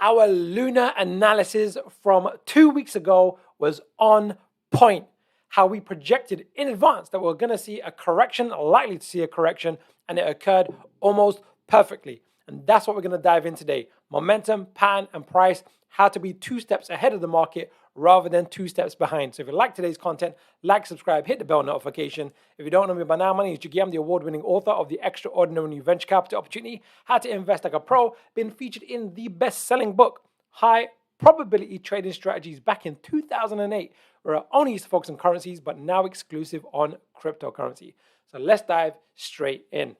Our lunar analysis from 2 weeks ago was on point. How we projected in advance that we're going to see a correction, likely to see a correction, and it occurred almost perfectly. And that's what we're going to dive in today. Momentum, pattern, and price, how to be 2 steps ahead of the market rather than 2 steps behind. So if you like today's content, like, subscribe, hit the bell notification. If you don't know me by now, my name is Jiggy. I'm the award-winning author of The Extraordinary New Venture Capital Opportunity, How to Invest Like a Pro, been featured in the best-selling book, High Probability Trading Strategies, back in 2008, where I only used to focus on currencies, but now exclusive on cryptocurrency. So let's dive straight in.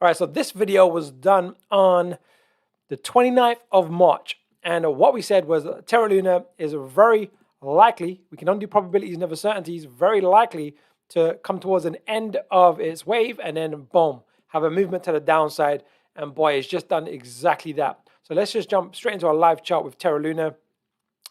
All right, so this video was done on the 29th of March. And what we said was Terra Luna is very likely, we can only do probabilities, never certainties, very likely to come towards an end of its wave and then boom, have a movement to the downside. And boy, it's just done exactly that. So let's just jump straight into our live chart with Terra Luna.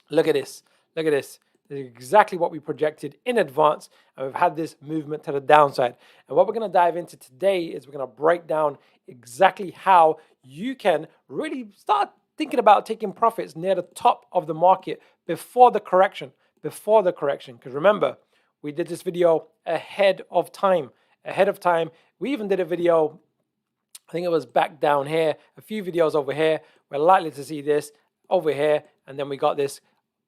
Look at this. Look at this. This is exactly what we projected in advance, and we've had this movement to the downside. And what we're going to dive into today is we're going to break down exactly how you can really start thinking about taking profits near the top of the market before the correction. Because remember, we did this video ahead of time. We even did a video, I think it was back down here, a few videos over here. We're likely to see this over here, and then we got this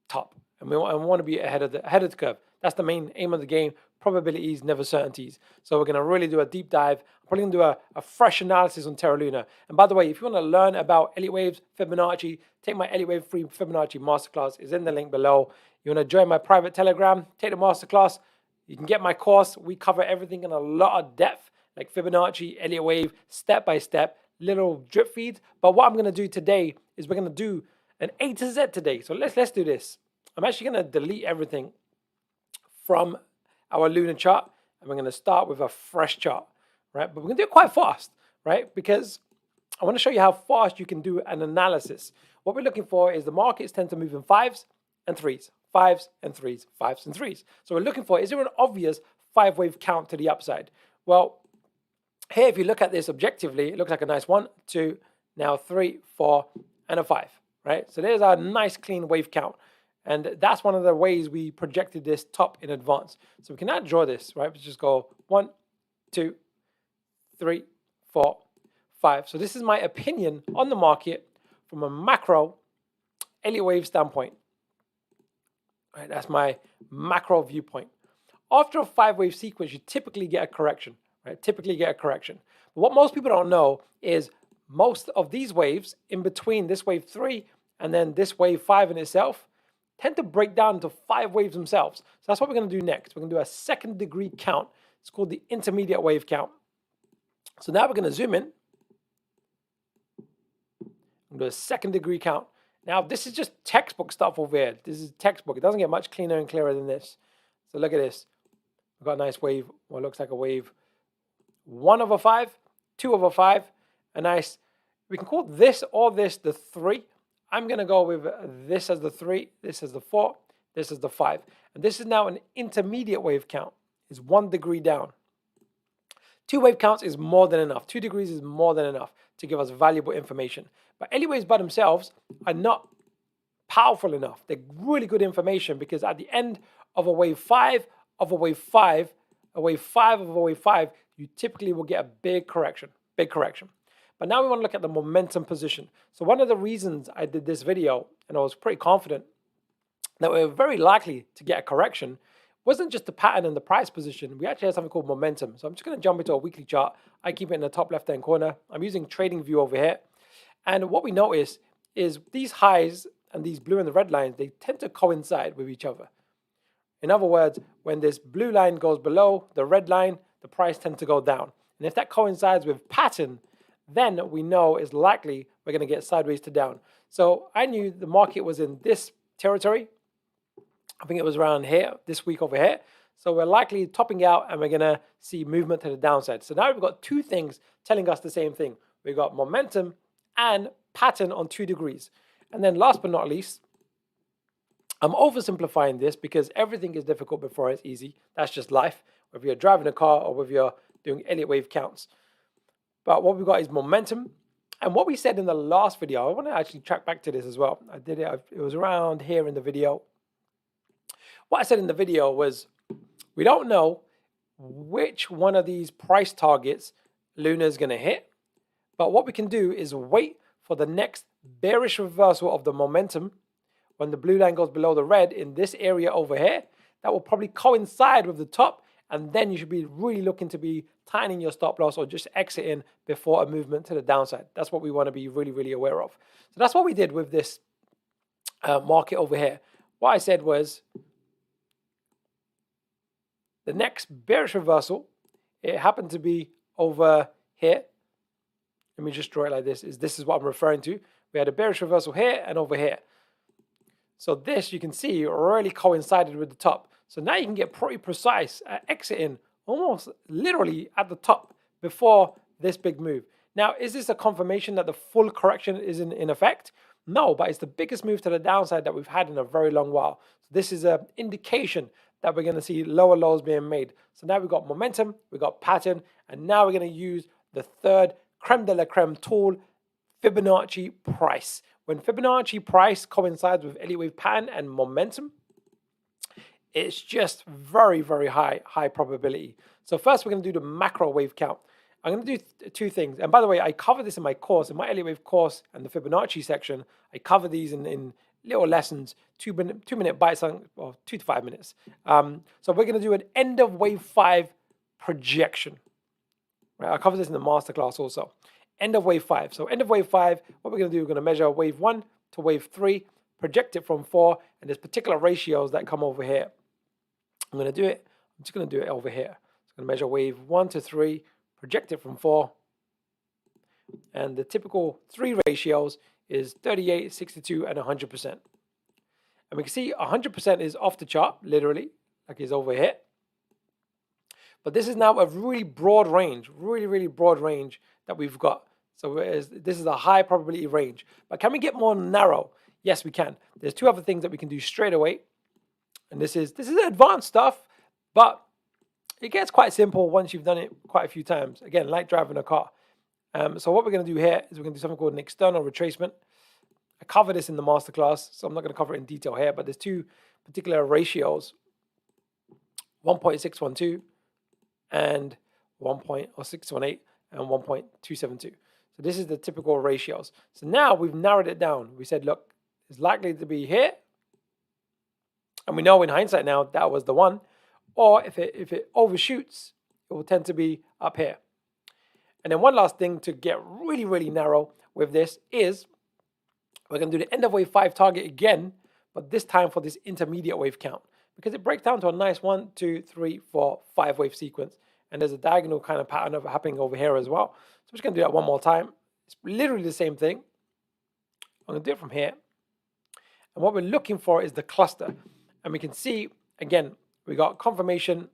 top. And we want to be ahead of the curve. That's the main aim of the game. Probabilities, never certainties. So we're going to really do a deep dive. I'm probably going to do a fresh analysis on Terra Luna. And by the way, if you want to learn about Elliott Waves, Fibonacci, take my Elliott Wave free Fibonacci Masterclass. It's in the link below. You want to join my private Telegram, take the Masterclass. You can get my course. We cover everything in a lot of depth, like Fibonacci, Elliott Wave, step by step, little drip feeds. But what I'm going to do today is we're going to do an A to Z today. So let's do this. I'm actually going to delete everything from our lunar chart, and we're going to start with a fresh chart, right? But we're going to do it quite fast, right? Because I want to show you how fast you can do an analysis. What we're looking for is the markets tend to move in 5s and 3s, 5s and 3s, 5s and 3s. So we're looking for, is there an obvious 5-wave count to the upside? Well, here, if you look at this objectively, it looks like a nice 1, 2, now 3, 4, and a 5, right? So there's our nice clean wave count. And that's one of the ways we projected this top in advance. So we can now draw this, right? We just go 1, 2, 3, 4, 5. So this is my opinion on the market from a macro Elliott Wave standpoint. Right, that's my macro viewpoint. After a 5-wave sequence, you typically get a correction, right? But what most people don't know is most of these waves in between this wave 3 and then this wave 5 in itself tend to break down into 5 waves themselves. So that's what we're going to do next. We're going to do a second degree count. It's called the intermediate wave count. So now we're going to zoom in. I'm going to do a second degree count. Now this is just textbook stuff over here. This is textbook. It doesn't get much cleaner and clearer than this. So look at this. We've got a nice wave. What looks like a wave 1/5, 2/5. A nice, we can call this or this the 3. I'm going to go with this as the 3, this as the 4, this as the 5. And this is now an intermediate wave count. It's 1 degree down. 2 wave counts is more than enough. 2 degrees is more than enough to give us valuable information. But Elliott waves by themselves are not powerful enough. They're really good information because at the end of a wave 5, of a wave 5, a wave 5 of a wave 5, you typically will get a big correction. But now we want to look at the momentum position. So one of the reasons I did this video, and I was pretty confident that we were very likely to get a correction, wasn't just the pattern and the price position. We actually had something called momentum. So I'm just going to jump into a weekly chart. I keep it in the top left-hand corner. I'm using TradingView over here. And what we notice is these highs and these blue and the red lines, they tend to coincide with each other. In other words, when this blue line goes below the red line, the price tends to go down. And if that coincides with pattern, then we know it's likely we're going to get sideways to down. So I knew the market was in this territory. I think it was around here, this week over here. So we're likely topping out and we're going to see movement to the downside. So now we've got 2 things telling us the same thing. We've got momentum and pattern on 2 degrees. And then last but not least, I'm oversimplifying this because everything is difficult before it's easy. That's just life, whether you're driving a car or whether you're doing Elliott wave counts. But what we've got is momentum And what we said in the last video, I want to actually track back to this as well. I did it, it was around here in the video. What I said in the video was, we don't know which one of these price targets Luna is going to hit, but what we can do is wait for the next bearish reversal of the momentum when the blue line goes below the red in this area over here. That will probably coincide with the top, and then you should be really looking to be tightening your stop loss or just exiting before a movement to the downside. That's what we want to be really, really aware of. So that's what we did with this market over here. What I said was, the next bearish reversal, it happened to be over here. Let me just draw it like this. This is what I'm referring to. We had a bearish reversal here and over here. So this, you can see, really coincided with the top. So now you can get pretty precise at exiting almost literally at the top before this big move. Now, is this a confirmation that the full correction is in effect? No, but it's the biggest move to the downside that we've had in a very long while. So this is an indication that we're going to see lower lows being made. So now we've got momentum, we've got pattern, and now we're going to use the third creme de la creme tool, Fibonacci price. When Fibonacci price coincides with Elliott wave pattern and momentum, it's just very, very high probability. So first we're going to do the macro wave count. I'm going to do two things. And by the way, I cover this in my course, in my Elliott wave course and the Fibonacci section. I cover these in little lessons, 2 minute bites, or 2 to 5 minutes. So we're going to do an end of wave 5 projection. Right? I cover this in the masterclass also. End of wave 5. So end of wave 5, what we're going to do, we're going to measure wave 1 to wave 3, project it from 4, and there's particular ratios that come over here. I'm going to do it. I'm just going to do it over here. So I'm going to measure wave 1 to 3, project it from 4, and the typical 3 ratios is 38, 62, and 100%. And we can see 100% is off the chart, literally, like it's over here. But this is now a really broad range, really broad range that we've got. So this is a high probability range. But can we get more narrow? Yes, we can. There's 2 other things that we can do straight away. And this is advanced stuff, but it gets quite simple once you've done it quite a few times. Again, like driving a car. So what we're going to do here is we're going to do something called an external retracement. I cover this in the masterclass, so I'm not going to cover it in detail here, but there's 2 particular ratios, 1.612 and 1.618 and 1.272. So this is the typical ratios. So now we've narrowed it down. We said, look, it's likely to be here. And we know in hindsight now that was the one. Or if it overshoots, it will tend to be up here. And then one last thing to get really narrow with this is we're going to do the end of wave 5 target again, but this time for this intermediate wave count, because it breaks down to a nice 1, 2, 3, 4, 5 wave sequence. And there's a diagonal kind of pattern of happening over here as well. So I'm just going to do that one more time. It's literally the same thing. I'm going to do it from here. And what we're looking for is the cluster. And we can see, again, we got confirmation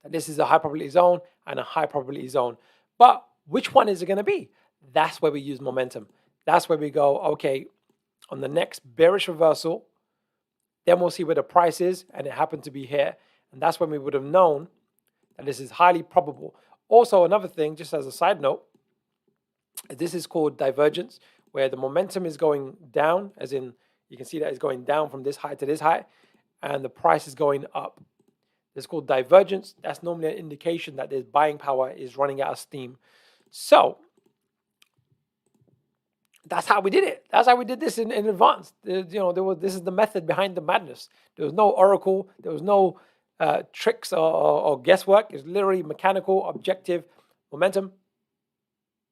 that this is a high probability zone and a high probability zone. But which one is it going to be? That's where we use momentum. That's where we go, okay, on the next bearish reversal, then we'll see where the price is, and it happened to be here. And that's when we would have known that this is highly probable. Also, another thing, just as a side note, this is called divergence, where the momentum is going down, as in you can see that it's going down from this high to this high, and the price is going up. It's called divergence. That's normally an indication that there's buying power is running out of steam. So that's how we did it. That's how we did this in advance. This is the method behind the madness. There was no oracle. There was no tricks or guesswork. It's literally mechanical, objective, momentum,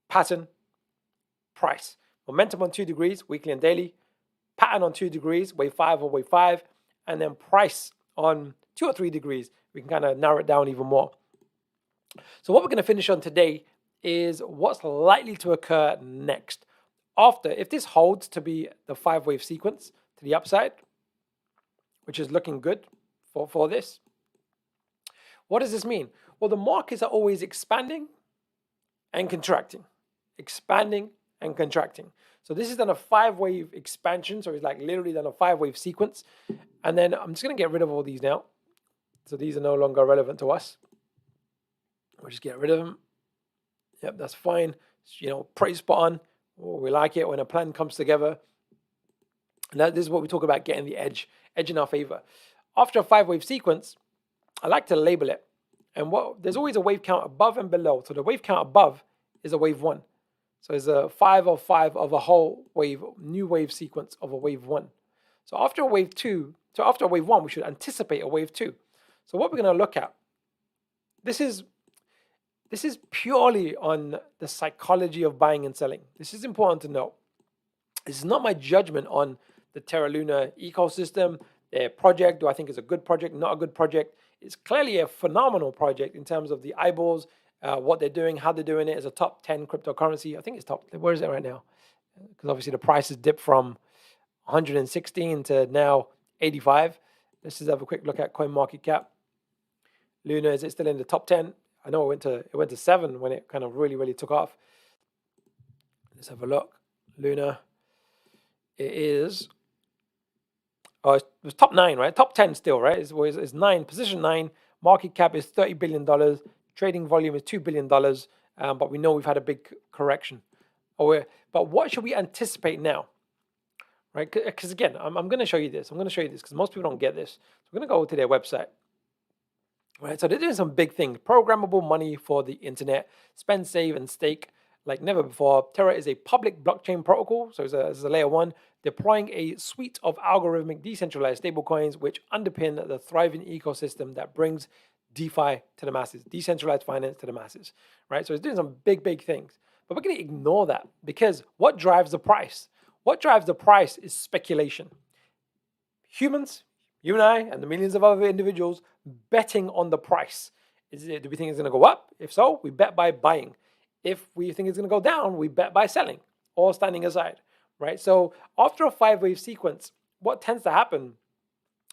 pattern, price. Momentum on 2 degrees, weekly and daily. Pattern on 2 degrees, wave 5 or wave 5. And then price on 2 or 3 degrees. We can kind of narrow it down even more. So what we're going to finish on today is what's likely to occur next. After, if this holds to be the 5 wave sequence to the upside, which is looking good for this, what does this mean? Well, the markets are always expanding and contracting, expanding and contracting. So this is done a 5 wave expansion. So it's like literally done a 5 wave sequence. And then I'm just going to get rid of all these now. So these are no longer relevant to us. We'll just get rid of them. Yep, that's fine. pretty spot on. Oh, we like it when a plan comes together. And this is what we talk about, getting the edge in our favor. After a 5-wave sequence, I like to label it. And there's always a wave count above and below. So the wave count above is a wave 1. So it's a 5 of 5 of a whole wave, new wave sequence of a wave 1. So after a wave 1, we should anticipate a wave 2. So what we're going to look at, this is purely on the psychology of buying and selling. This is important to note. This is not my judgment on the Terra Luna ecosystem, their project. Do I think it's a good project, not a good project? It's clearly a phenomenal project in terms of the eyeballs, what they're doing, how they're doing it as a top 10 cryptocurrency. I think it's top, where is it right now? Because obviously the price has dipped from 116 to now 85. Let's just have a quick look at CoinMarketCap. Luna, is it still in the top 10? I know it went to 7 when it kind of really, really took off. Let's have a look. Luna, it is, it was top 9, right? Top 10 still, right? It's 9, position 9. Market cap is $30 billion. Trading volume is $2 billion. But we know we've had a big correction. But what should we anticipate now? Right? Because again, I'm going to show you this. I'm going to show you this because most people don't get this. So we're going to go to their website. Right, so they're doing some big things. Programmable money for the internet. Spend, save, and stake like never before. Terra is a public blockchain protocol, so it's a layer 1, deploying a suite of algorithmic decentralized stablecoins which underpin the thriving ecosystem that brings DeFi to the masses, decentralized finance to the masses. Right, so it's doing some big, big things. But we're going to ignore that because what drives the price? What drives the price is speculation. Humans, you and I, and the millions of other individuals betting on the price. Do we think it's going to go up? If so, we bet by buying. If we think it's going to go down, we bet by selling or standing aside, right? So after a 5-wave sequence, what tends to happen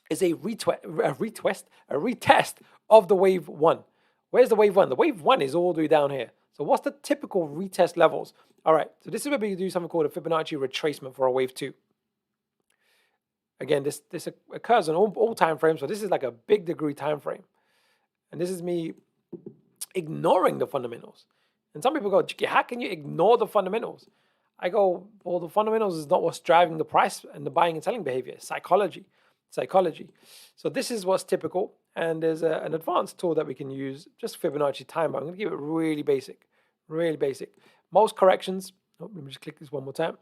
is a retest of the wave 1. Where's the wave 1? The wave 1 is all the way down here. So what's the typical retest levels? All right, so this is where we do something called a Fibonacci retracement for a wave 2. Again, this occurs on all time frames, so this is like a big degree time frame. And this is me ignoring the fundamentals. And some people go, how can you ignore the fundamentals? I go, well, the fundamentals is not what's driving the price and the buying and selling behavior. It's psychology. So this is what's typical. And there's an advanced tool that we can use, just Fibonacci time. But I'm going to give it really basic. Most corrections, let me just click this one more time,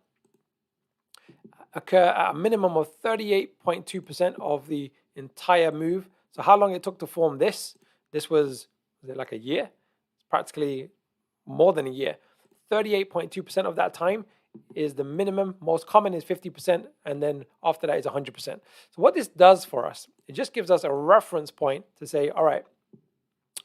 occur at a minimum of 38.2% of the entire move. So how long it took to form this? This was it like a year? It's practically more than a year. 38.2% of that time is the minimum. Most common is 50%, and then after that is 100%. So what this does for us, it just gives us a reference point to say, all right,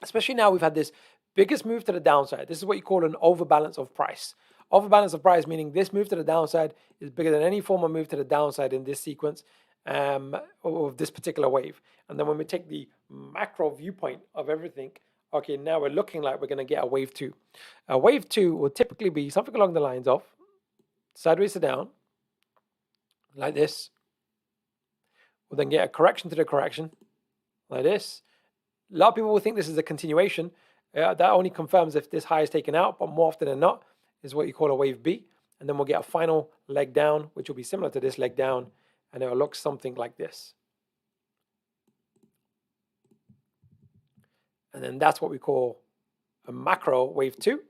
especially now we've had this biggest move to the downside. This is what you call an overbalance of price. Overbalance of price, meaning this move to the downside is bigger than any former move to the downside in this sequence of this particular wave. And then when we take the macro viewpoint of everything, okay, now we're looking like we're going to get a wave 2. A wave 2 will typically be something along the lines of sideways to down, like this. We'll then get a correction to the correction, like this. A lot of people will think this is a continuation. That only confirms if this high is taken out, but more often than not, is what you call a wave B. And then we'll get a final leg down, which will be similar to this leg down, and it will look something like this. And then that's what we call a macro wave 2.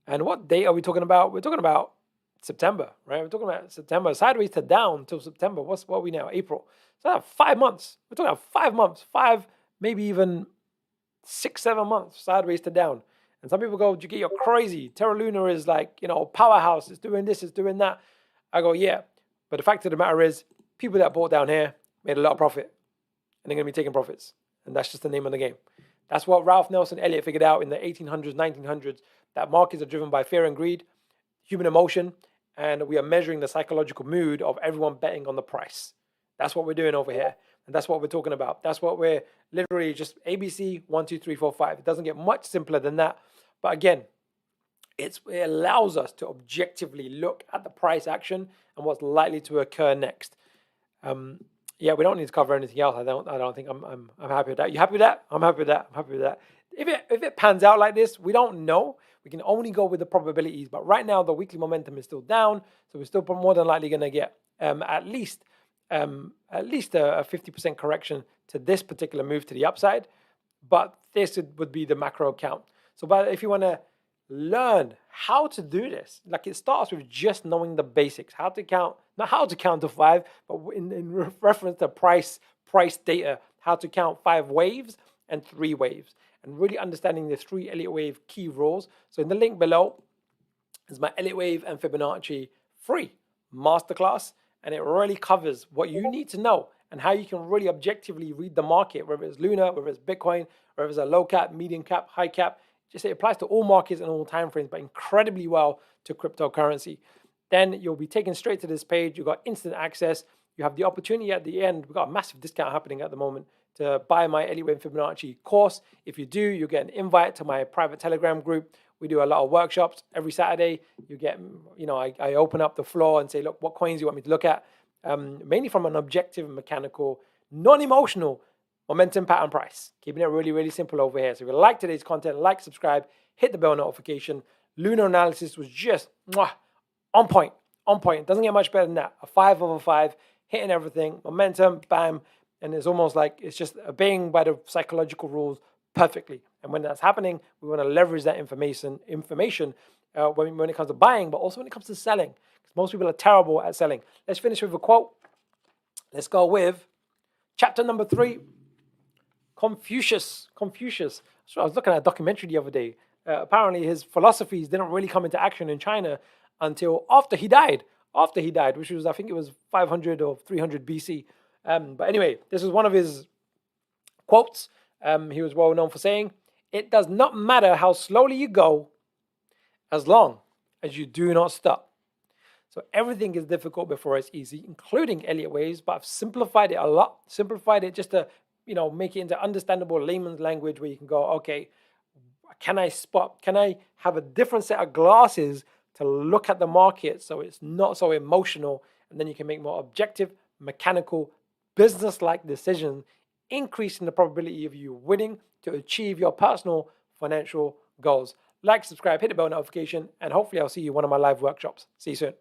And what date are we talking about? We're talking about September, right? We're talking about September, sideways to down till September. What are we now? April. So 5 months. We're talking about 5 months, maybe even 6-7 months, sideways to down. And some people go, you're crazy. Terra Luna is like, powerhouse. It's doing this, it's doing that. I go, yeah. But the fact of the matter is, people that bought down here made a lot of profit. And they're going to be taking profits. And that's just the name of the game. That's what Ralph Nelson Elliott figured out in the 1800s, 1900s, that markets are driven by fear and greed, human emotion, and we are measuring the psychological mood of everyone betting on the price. That's what we're doing over here. And that's what we're talking about. That's what we're literally just ABC 1, 2, 3, 4, 5. It doesn't get much simpler than that. But again, it allows us to objectively look at the price action and what's likely to occur next. Yeah, we don't need to cover anything else. I don't think I'm happy with that. You happy with that? I'm happy with that. If it pans out like this, we don't know. We can only go with the probabilities. But right now, the weekly momentum is still down, so we're still more than likely going to get at least a 50% correction to this particular move to the upside. But this would be the macro count. So, but if you want to learn how to do this, like it starts with just knowing the basics, how to count, not how to count to 5, but in reference to price data, how to count 5 waves and 3 waves, and really understanding the 3 Elliott wave key rules. So in the link below is my Elliott wave and Fibonacci free masterclass, and it really covers what you need to know and how you can really objectively read the market, whether it's Luna, whether it's Bitcoin, whether it's a low cap, medium cap, high cap. Just it applies to all markets and all time frames, but incredibly well to cryptocurrency. Then you'll be taken straight to this page. You've got instant access. You have the opportunity at the end. We've got a massive discount happening at the moment to buy my Elliott wave Fibonacci course. If you do, you get an invite to my private Telegram group. We do a lot of workshops every Saturday. You get, I open up the floor and say, look, what coins you want me to look at? Mainly from an objective, mechanical, non-emotional momentum, pattern, price. Keeping it really, really simple over here. So if you like today's content, like, subscribe, hit the bell notification. Lunar analysis was just on point. It doesn't get much better than that. A 5 over 5, hitting everything, momentum, bam. And it's almost like it's just obeying by the psychological rules perfectly. And when that's happening, we want to leverage that information when it comes to buying, but also when it comes to selling. Because most people are terrible at selling. Let's finish with a quote. Let's go with chapter number 3. Confucius. So I was looking at a documentary the other day. Apparently his philosophies didn't really come into action in China until after he died, which was, I think it was 500 or 300 BC. But anyway, this was one of his quotes. He was well known for saying, "It does not matter how slowly you go, as long as you do not stop." So everything is difficult before it's easy, including Elliott waves, but I've simplified it a lot. Simplified it just to, make it into understandable layman's language where you can go, okay, can I have a different set of glasses to look at the market so it's not so emotional, and then you can make more objective, mechanical, business-like decisions, increasing the probability of you winning to achieve your personal financial goals. Like, subscribe, hit the bell notification, and hopefully I'll see you in one of my live workshops. See you soon.